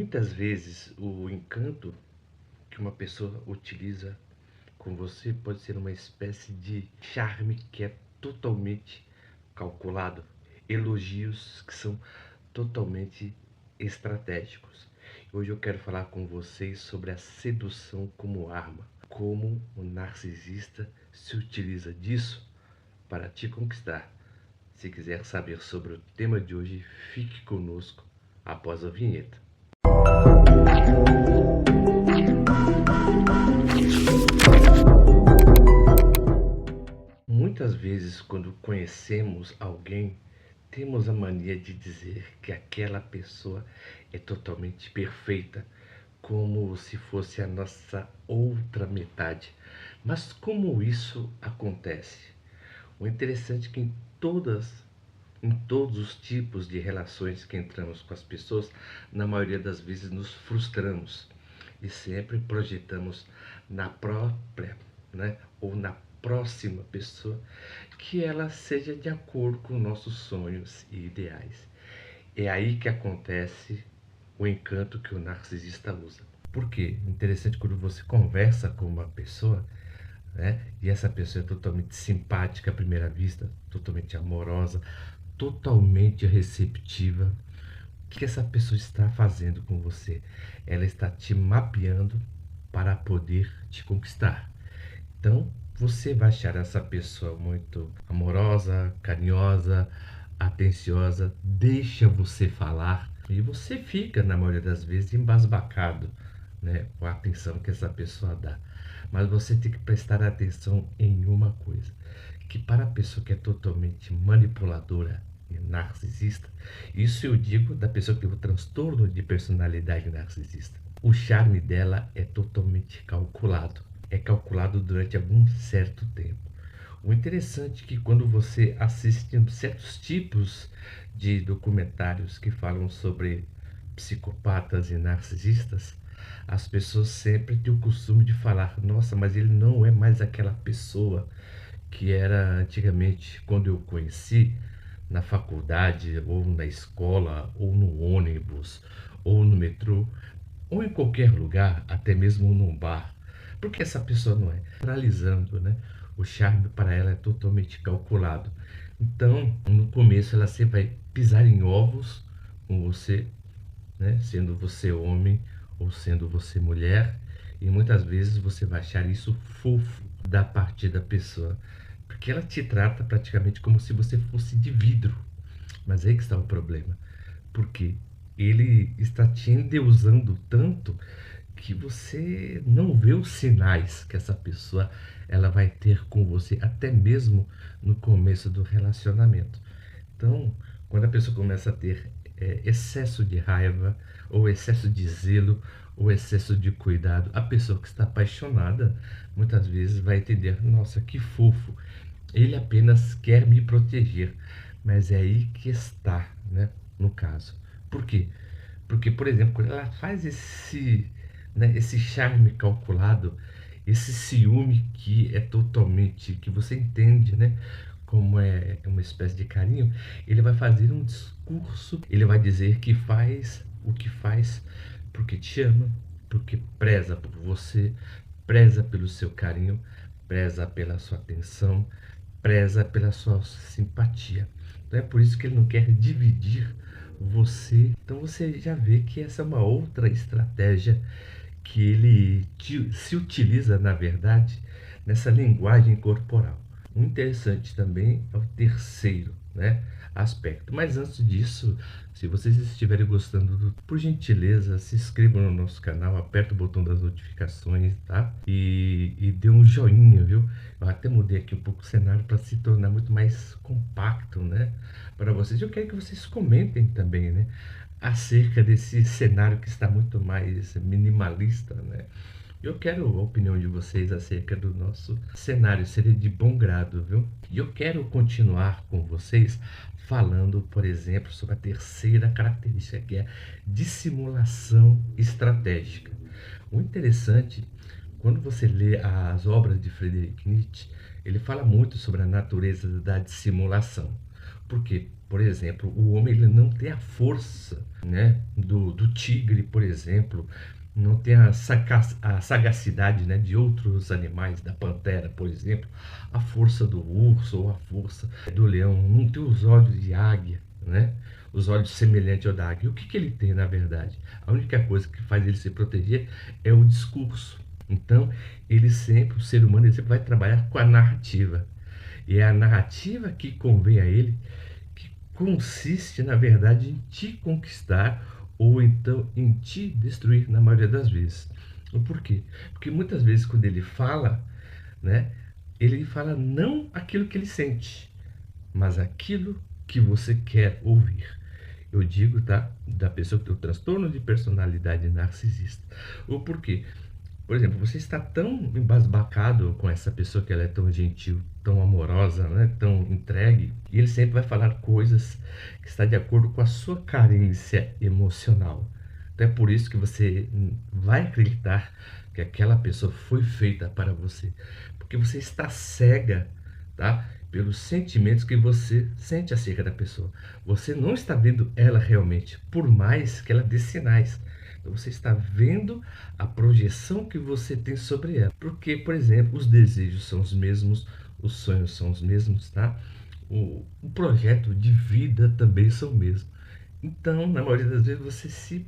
Muitas vezes o encanto que uma pessoa utiliza com você pode ser uma espécie de charme que é totalmente calculado, elogios que são totalmente estratégicos. Hoje eu quero falar com vocês sobre a sedução como arma, como o narcisista se utiliza disso para te conquistar. Se quiser saber sobre o tema de hoje, fique conosco após a vinheta. Muitas vezes, quando conhecemos alguém, temos a mania de dizer que aquela pessoa é totalmente perfeita, como se fosse a nossa outra metade. Mas como isso acontece? O interessante é que em todos os tipos de relações que entramos com as pessoas, na maioria das vezes nos frustramos e sempre projetamos na própria, né, ou na próxima pessoa que ela seja de acordo com nossos sonhos e ideais. É aí que acontece o encanto que o narcisista usa. Por quê? Interessante quando você conversa com uma pessoa, né, e essa pessoa é totalmente simpática à primeira vista, totalmente amorosa, totalmente receptiva. O que essa pessoa está fazendo com você? Ela está te mapeando para poder te conquistar. Então, você vai achar essa pessoa muito amorosa, carinhosa, atenciosa, deixa você falar e você fica, na maioria das vezes, embasbacado, né, com a atenção que essa pessoa dá. Mas você tem que prestar atenção em uma coisa, que para a pessoa que é totalmente manipuladora e narcisista, isso eu digo da pessoa que tem o transtorno de personalidade narcisista, o charme dela é totalmente calculado. É calculado durante algum certo tempo. O interessante é que quando você assiste certos tipos de documentários que falam sobre psicopatas e narcisistas, as pessoas sempre têm o costume de falar: nossa, mas ele não é mais aquela pessoa que era antigamente quando eu conheci na faculdade, ou na escola, ou no ônibus, ou no metrô, ou em qualquer lugar, até mesmo num bar. Porque essa pessoa não é. Analisando, né? O charme para ela é totalmente calculado. Então, no começo, ela sempre vai pisar em ovos com você, né? Sendo você homem ou sendo você mulher. E muitas vezes você vai achar isso fofo da parte da pessoa. Porque ela te trata praticamente como se você fosse de vidro. Mas aí que está o problema. Porque ele está te endeusando tanto que você não vê os sinais que essa pessoa ela vai ter com você, até mesmo no começo do relacionamento. Então, quando a pessoa começa a ter excesso de raiva, ou excesso de zelo, ou excesso de cuidado, a pessoa que está apaixonada muitas vezes vai entender: nossa, que fofo, ele apenas quer me proteger. Mas é aí que está, né, no caso. Por quê? Porque, por exemplo, quando ela faz esse, né, esse charme calculado, esse ciúme que é totalmente, que você entende, né, como é uma espécie de carinho, ele vai fazer um discurso, ele vai dizer que faz o que faz porque te ama, porque preza por você, preza pelo seu carinho, preza pela sua atenção, preza pela sua simpatia. Então é por isso que ele não quer dividir você. Então você já vê que essa é uma outra estratégia que ele se utiliza, na verdade, nessa linguagem corporal. O interessante também é o terceiro, né, aspecto. Mas antes disso, se vocês estiverem gostando, por gentileza, se inscrevam no nosso canal, aperta o botão das notificações, tá? E dê um joinha, viu? Eu até mudei aqui um pouco o cenário para se tornar muito mais compacto, né, para vocês. Eu quero que vocês comentem também, né, acerca desse cenário que está muito mais minimalista, né? Eu quero a opinião de vocês acerca do nosso cenário, seria de bom grado, viu? E eu quero continuar com vocês falando, por exemplo, sobre a terceira característica, que é dissimulação estratégica. O interessante, quando você lê as obras de Friedrich Nietzsche, ele fala muito sobre a natureza da dissimulação. Porque, por exemplo, o homem ele não tem a força, né, do tigre, por exemplo, não tem a sagacidade, né, de outros animais, da pantera, por exemplo, a força do urso ou a força do leão, não tem os olhos de águia, né? Os olhos semelhantes ao da águia. O que que ele tem, na verdade? A única coisa que faz ele se proteger é o discurso. Então, ele sempre, o ser humano, ele sempre vai trabalhar com a narrativa. E é a narrativa que convém a ele, que consiste, na verdade, em te conquistar ou então em te destruir na maioria das vezes. O porquê? Porque muitas vezes quando ele fala, né, ele fala não aquilo que ele sente, mas aquilo que você quer ouvir. Eu digo, tá? Da pessoa que tem o transtorno de personalidade narcisista. O porquê? Por exemplo, você está tão embasbacado com essa pessoa que ela é tão gentil, tão amorosa, né? Tão entregue, e ele sempre vai falar coisas que está de acordo com a sua carência emocional. Então é por isso que você vai acreditar que aquela pessoa foi feita para você, porque você está cega, tá? Pelos sentimentos que você sente acerca da pessoa. Você não está vendo ela realmente, por mais que ela dê sinais. Então você está vendo a projeção que você tem sobre ela. Porque, por exemplo, os desejos são os mesmos, os sonhos são os mesmos, tá? O projeto de vida também são o mesmo. Então, na maioria das vezes, você se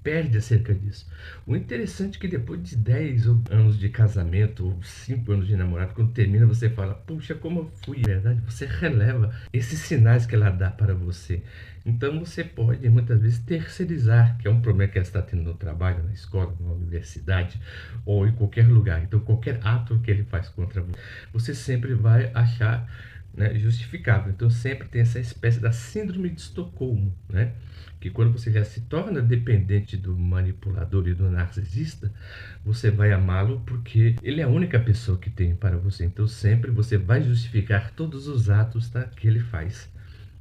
perde acerca disso. O interessante é que depois de 10 anos de casamento, ou 5 anos de namorado, quando termina, você fala, puxa, como eu fui. Na verdade, você releva esses sinais que ela dá para você. Então, você pode, muitas vezes, terceirizar, que é um problema que ela está tendo no trabalho, na escola, na universidade, ou em qualquer lugar. Então, qualquer ato que ele faz contra você, você sempre vai achar, né, justificável. Então, sempre tem essa espécie da síndrome de Estocolmo, né? Que quando você já se torna dependente do manipulador e do narcisista, você vai amá-lo porque ele é a única pessoa que tem para você. Então sempre você vai justificar todos os atos, tá, que ele faz.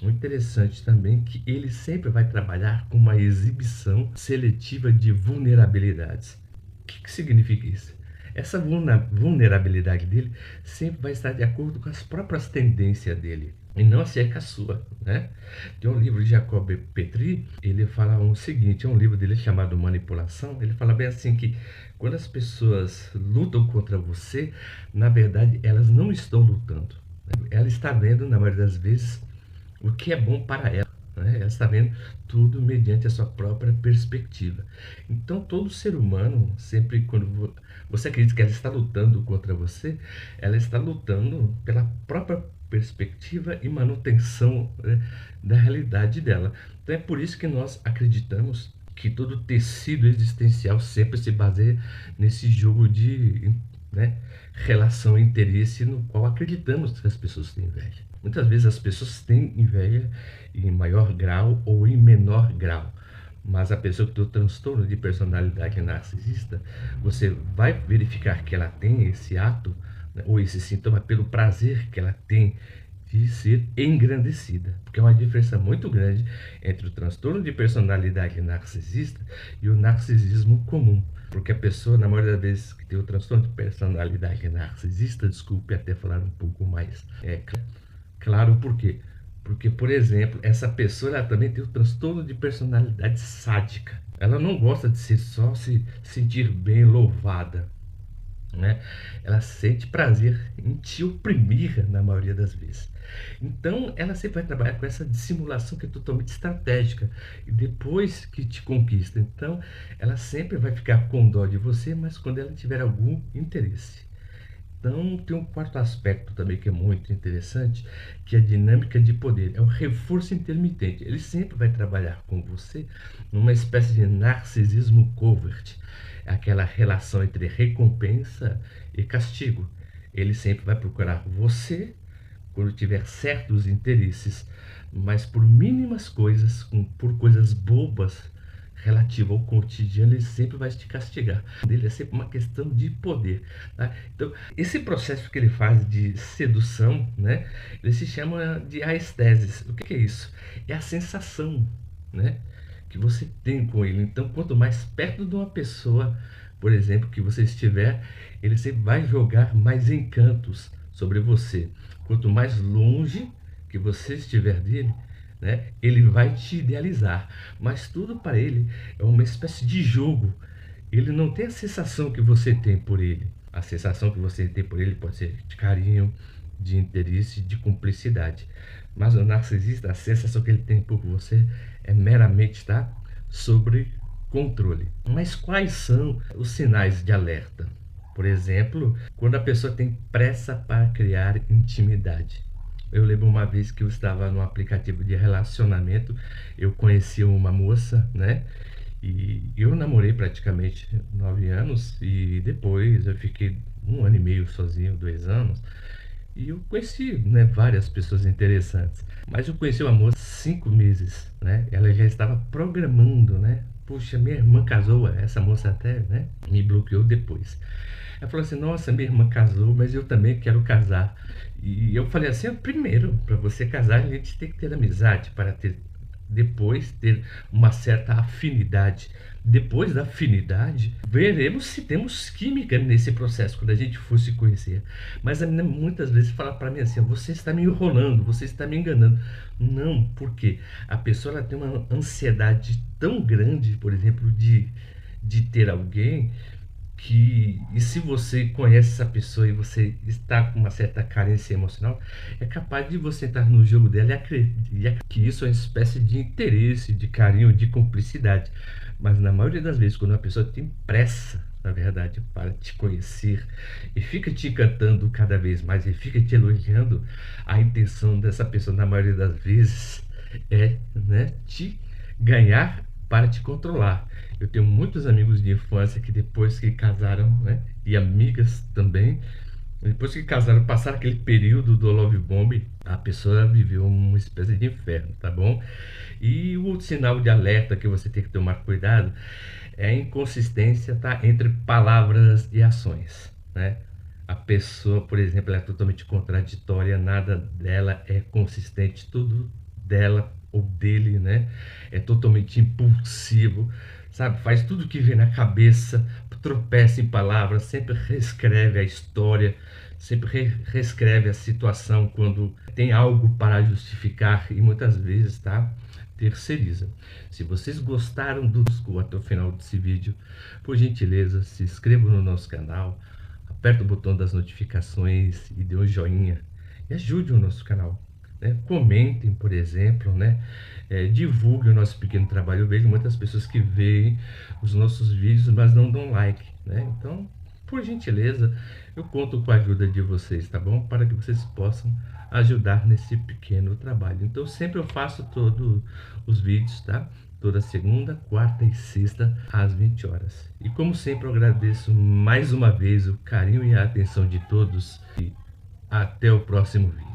O interessante também é que ele sempre vai trabalhar com uma exibição seletiva de vulnerabilidades. O que significa isso? Essa vulnerabilidade dele sempre vai estar de acordo com as próprias tendências dele e não acerca a sua, né? Tem um livro de Jacob Petri, ele fala o seguinte, é um livro dele chamado Manipulação, ele fala bem assim que quando as pessoas lutam contra você, na verdade elas não estão lutando, né? Ela está vendo, na maioria das vezes, o que é bom para ela, né? Ela está vendo tudo mediante a sua própria perspectiva. Então todo ser humano, sempre quando você acredita que ela está lutando contra você, ela está lutando pela própria perspectiva e manutenção, né, da realidade dela. Então é por isso que nós acreditamos que todo tecido existencial sempre se baseia nesse jogo de, né, relação e interesse no qual acreditamos que as pessoas têm inveja. Muitas vezes as pessoas têm inveja em maior grau ou em menor grau. Mas a pessoa que tem o transtorno de personalidade narcisista, você vai verificar que ela tem esse ato, né, ou esse sintoma pelo prazer que ela tem de ser engrandecida. Porque é uma diferença muito grande entre o transtorno de personalidade narcisista e o narcisismo comum. Porque a pessoa, na maioria das vezes que tem o transtorno de personalidade narcisista, desculpe até falar um pouco mais claro por quê? Porque, por exemplo, essa pessoa ela também tem o transtorno de personalidade sádica. Ela não gosta de só se sentir bem louvada, né? Ela sente prazer em te oprimir na maioria das vezes. Então, ela sempre vai trabalhar com essa dissimulação que é totalmente estratégica e depois que te conquista. Então, ela sempre vai ficar com dó de você, mas quando ela tiver algum interesse. Então, tem um quarto aspecto também que é muito interessante, que é a dinâmica de poder. É o reforço intermitente. Ele sempre vai trabalhar com você numa espécie de narcisismo covert. É aquela relação entre recompensa e castigo. Ele sempre vai procurar você quando tiver certos interesses, mas por mínimas coisas, por coisas bobas, relativo ao cotidiano, ele sempre vai te castigar. Ele é sempre uma questão de poder, tá? Então, esse processo que ele faz de sedução, né, ele se chama de aesteses. O que é isso? É a sensação, né, que você tem com ele. Então, quanto mais perto de uma pessoa, por exemplo, que você estiver, ele sempre vai jogar mais encantos sobre você. Quanto mais longe que você estiver dele, né, ele vai te idealizar, mas tudo para ele é uma espécie de jogo. Ele não tem a sensação que você tem por ele. A sensação que você tem por ele pode ser de carinho, de interesse, de cumplicidade. Mas o narcisista, a sensação que ele tem por você é meramente, tá, sobre controle. Mas quais são os sinais de alerta? Por exemplo, quando a pessoa tem pressa para criar intimidade. Eu lembro uma vez que eu estava num aplicativo de relacionamento, eu conheci uma moça, né? E eu namorei praticamente 9 anos e depois eu fiquei 1 ano e meio sozinho, 2 anos. E eu conheci, né, várias pessoas interessantes. Mas eu conheci uma moça 5 meses, né? Ela já estava programando, né? Puxa, minha irmã casou, essa moça até, né, me bloqueou depois. Ela falou assim: nossa, minha irmã casou, mas eu também quero casar. E eu falei assim: primeiro, para você casar, a gente tem que ter amizade para ter, depois ter uma certa afinidade. Depois da afinidade, veremos se temos química nesse processo, quando a gente for se conhecer. Mas a menina muitas vezes fala para mim assim: você está me enrolando, você está me enganando. Não, porque a pessoa ela tem uma ansiedade tão grande, por exemplo, de ter alguém que, e se você conhece essa pessoa e você está com uma certa carência emocional, é capaz de você estar no jogo dela e que isso é uma espécie de interesse, de carinho, de cumplicidade. Mas na maioria das vezes, quando uma pessoa tem pressa, na verdade, para te conhecer e fica te cantando cada vez mais e fica te elogiando, a intenção dessa pessoa, na maioria das vezes, é, né, te ganhar para te controlar. Eu tenho muitos amigos de infância que depois que casaram, né, e amigas também, depois que casaram, passaram aquele período do love bomb, a pessoa viveu uma espécie de inferno, tá bom? E o outro sinal de alerta que você tem que tomar cuidado é a inconsistência, tá, entre palavras e ações, né? A pessoa, por exemplo, ela é totalmente contraditória, nada dela é consistente, tudo dela ou dele, né, é totalmente impulsivo, sabe? Faz tudo que vem na cabeça, tropeça em palavras, sempre reescreve a história, sempre reescreve a situação quando tem algo para justificar e muitas vezes, tá, terceiriza. Se vocês gostaram do Disco até o final desse vídeo, por gentileza, se inscrevam no nosso canal, aperta o botão das notificações e dê um joinha e ajude o nosso canal, né? Comentem, por exemplo, né? Divulguem o nosso pequeno trabalho. Eu vejo muitas pessoas que veem os nossos vídeos, mas não dão like, né? Então, por gentileza, eu conto com a ajuda de vocês, tá bom? Para que vocês possam ajudar nesse pequeno trabalho. Então, sempre eu faço todos os vídeos, tá? Toda segunda, quarta e sexta, às 20 horas. E como sempre, eu agradeço mais uma vez o carinho e a atenção de todos. E até o próximo vídeo.